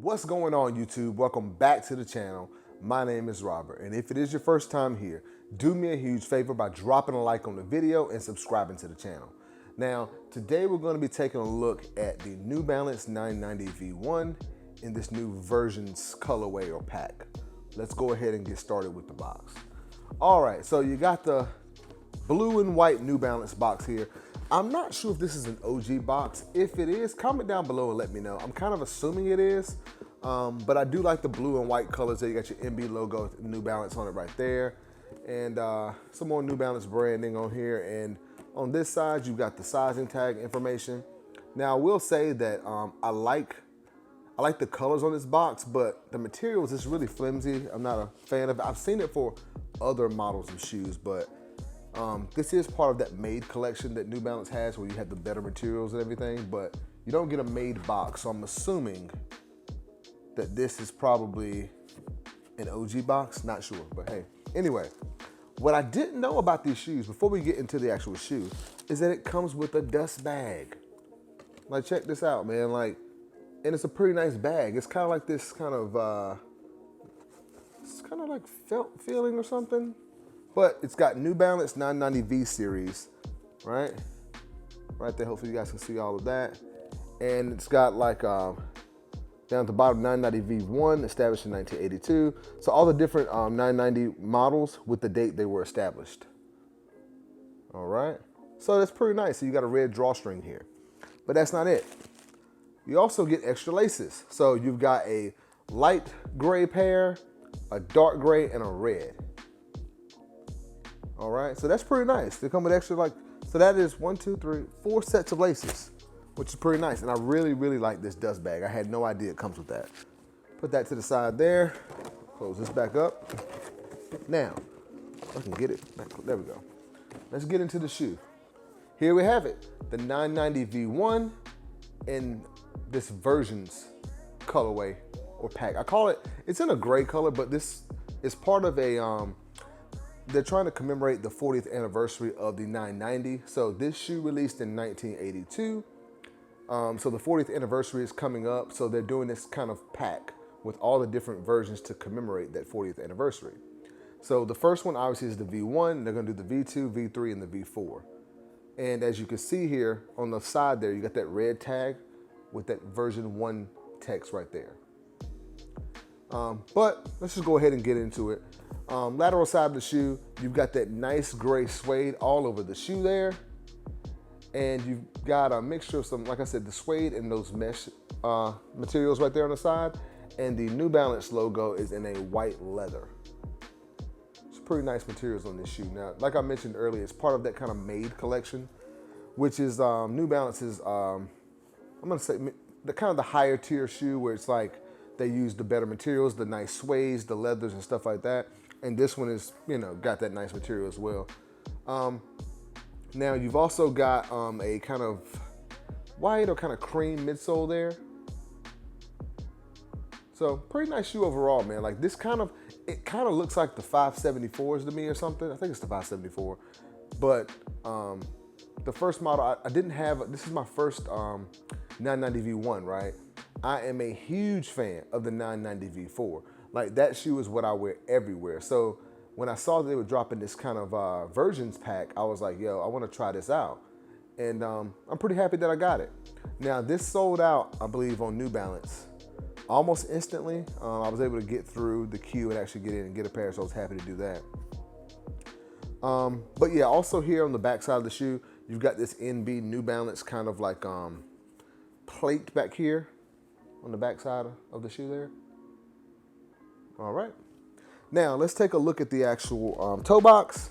What's going on, YouTube? Welcome back to the channel. My name is Robert, and if it is your first time here, do me a huge favor by dropping a like on the video and subscribing to the channel. Now, today we're going to be taking a look at the New Balance 990 V1 in this new versions colorway or pack. Let's go ahead and get started with the box. All right, so you got the blue and white New Balance box here. I'm not sure if this is an OG box. If it is, comment down below and let me know. I'm kind of assuming it is, but I do like the blue and white colors there. You got your NB logo, New Balance on it right there. And some more New Balance branding on here. And on this side, you've got the sizing tag information. Now, I will say that I like the colors on this box, but the materials is really flimsy. I'm not a fan of it. I've seen it for other models of shoes, but this is part of that made collection that New Balance has where you have the better materials and everything, but you don't get a made box. So I'm assuming that this is probably an OG box, not sure, but hey. Anyway, what I didn't know about these shoes before we get into the actual shoe is that it comes with a dust bag. Like, check this out, man. Like, and it's a pretty nice bag. It's kind of like this kind of, it's kind of like felt feeling or something. But it's got New Balance 990V series, right? Right there, hopefully you guys can see all of that. And it's got like, down at the bottom, 990V1, established in 1982. So all the different 990 models with the date they were established. All right, so that's pretty nice. So you got a red drawstring here, but that's not it. You also get extra laces. So you've got a light gray pair, a dark gray, and a red. All right, so that's pretty nice. They come with extra, like, so that is 1, 2, 3, 4 sets of laces, which is pretty nice. And I really, really like this dust bag. I had no idea it comes with that. Put that to the side there. Close this back up. Now, I can get it back. There we go. Let's get into the shoe. Here we have it, the 990 V1 in this versions colorway or pack. I call it, it's in a gray color, but this is part of a, they're trying to commemorate the 40th anniversary of the 990. So this shoe released in 1982. So the 40th anniversary is coming up. So they're doing this kind of pack with all the different versions to commemorate that 40th anniversary. So the first one obviously is the V1. They're gonna do the V2, V3, and the V4. And as you can see here on the side there, you got that red tag with that version 1 text right there. But let's just go ahead and get into it. Lateral side of the shoe, you've got that nice gray suede all over the shoe there. And you've got a mixture of some, like I said, the suede and those mesh materials right there on the side. And the New Balance logo is in a white leather. It's pretty nice materials on this shoe. Now, like I mentioned earlier, it's part of that kind of made collection, which is New Balance's, I'm gonna say the kind of the higher tier shoe where it's like they use the better materials, the nice suedes, the leathers and stuff like that. And this one is, you know, got that nice material as well. Now you've also got a kind of white or kind of cream midsole there. So pretty nice shoe overall, man. Like this kind of, it kind of looks like the 574s to me or something. I think it's the 574. But the first model, I didn't have, this is my first 990 V1, right? I am a huge fan of the 990 V4. Like that shoe is what I wear everywhere. So when I saw that they were dropping this kind of versions pack, I was like, yo, I want to try this out. And I'm pretty happy that I got it. Now this sold out, I believe, on New Balance almost instantly. I was able to get through the queue and actually get in and get a pair, so I was happy to do that. But yeah, also here on the back side of the shoe, you've got this NB New Balance kind of like plate back here on the back side of the shoe there. All right, now let's take a look at the actual toe box.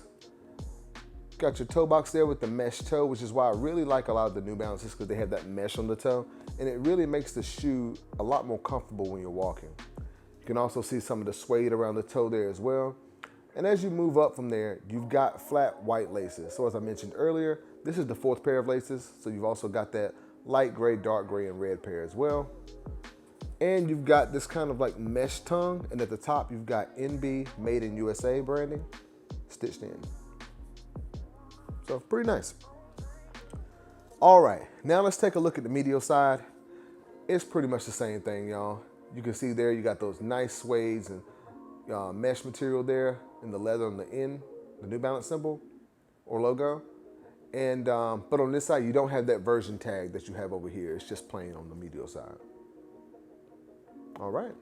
Got your toe box there with the mesh toe, which is why I really like a lot of the New Balances, because they have that mesh on the toe, and it really makes the shoe a lot more comfortable when you're walking. You can also see some of the suede around the toe there as well. And as you move up from there, you've got flat white laces. So as I mentioned earlier, this is the 4th pair of laces. So you've also got that light gray, dark gray, and red pair as well. And you've got this kind of like mesh tongue, and at the top you've got NB Made in USA branding stitched in. So pretty nice. All right, now let's take a look at the medial side. It's pretty much the same thing, y'all. You can see there you got those nice suedes and mesh material there, and the leather on the end, the New Balance symbol or logo. And but on this side, you don't have that version tag that you have over here. It's just plain on the medial side. All right.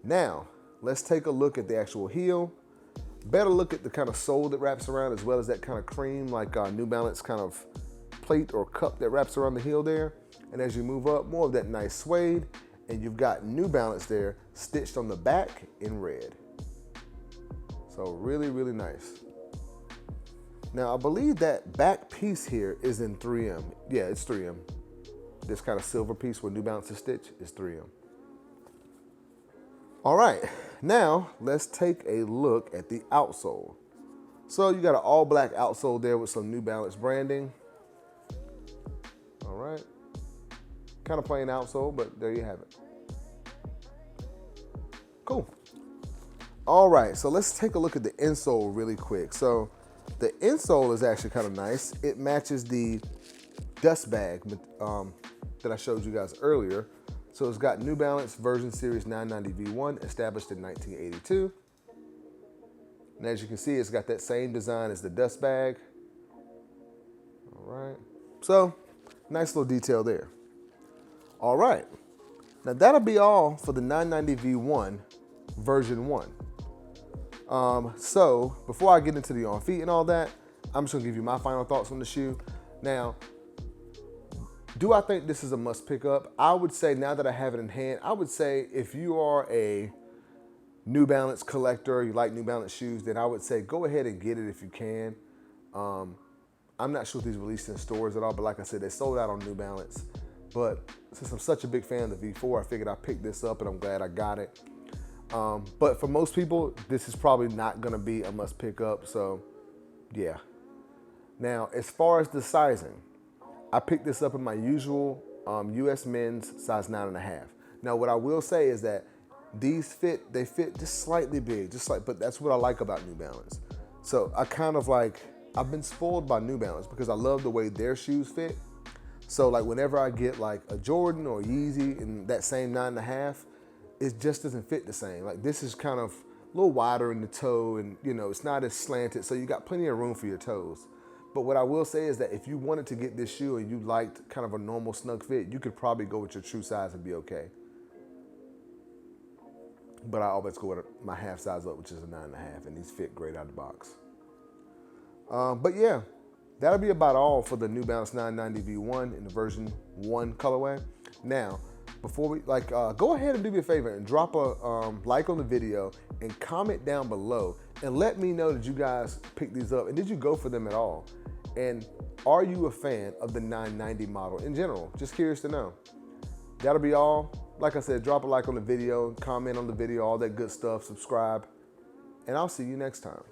Now, let's take a look at the actual heel. Better look at the kind of sole that wraps around, as well as that kind of cream, like New Balance kind of plate or cup that wraps around the heel there. And as you move up, more of that nice suede. And you've got New Balance there stitched on the back in red. So really, really nice. Now, I believe that back piece here is in 3M. Yeah, it's 3M. This kind of silver piece where New Balance is stitched is 3M. All right, now let's take a look at the outsole. So you got an all black outsole there with some New Balance branding. All right, kind of plain outsole, but there you have it. Cool. All right, so let's take a look at the insole really quick. So the insole is actually kind of nice. It matches the dust bag that I showed you guys earlier. So it's got New Balance version series 990 V1, established in 1982. And as you can see, it's got that same design as the dust bag. All right, so nice little detail there. All right, now that'll be all for the 990 V1 version 1. So before I get into the on feet and all that, I'm just gonna give you my final thoughts on the shoe. Now, do I think this is a must pick up? I would say, now that I have it in hand, I would say if you are a New Balance collector, you like New Balance shoes, then I would say go ahead and get it if you can. I'm not sure if these released in stores at all, but like I said, they sold out on New Balance. But since I'm such a big fan of the V4, I figured I'd pick this up, and I'm glad I got it. But for most people, this is probably not gonna be a must pick up, so yeah. Now, as far as the sizing, I picked this up in my usual US men's size 9.5. Now, what I will say is that these fit just slightly big, but that's what I like about New Balance. So I kind of I've been spoiled by New Balance because I love the way their shoes fit. So like whenever I get like a Jordan or Yeezy in that same 9.5, it just doesn't fit the same. Like this is kind of a little wider in the toe, and you know, it's not as slanted, so you got plenty of room for your toes. But what I will say is that if you wanted to get this shoe and you liked kind of a normal snug fit, you could probably go with your true size and be okay. But I always go with my half size up, which is a 9.5, and these fit great out of the box. But yeah, that'll be about all for the New Balance 990 V1 in the version 1 colorway. Now, before we go ahead and do me a favor and drop a like on the video and comment down below and let me know that you guys picked these up and did you go for them at all? And are you a fan of the 990 model in general? Just curious to know. That'll be all. Like I said, drop a like on the video, comment on the video, all that good stuff, subscribe, and I'll see you next time.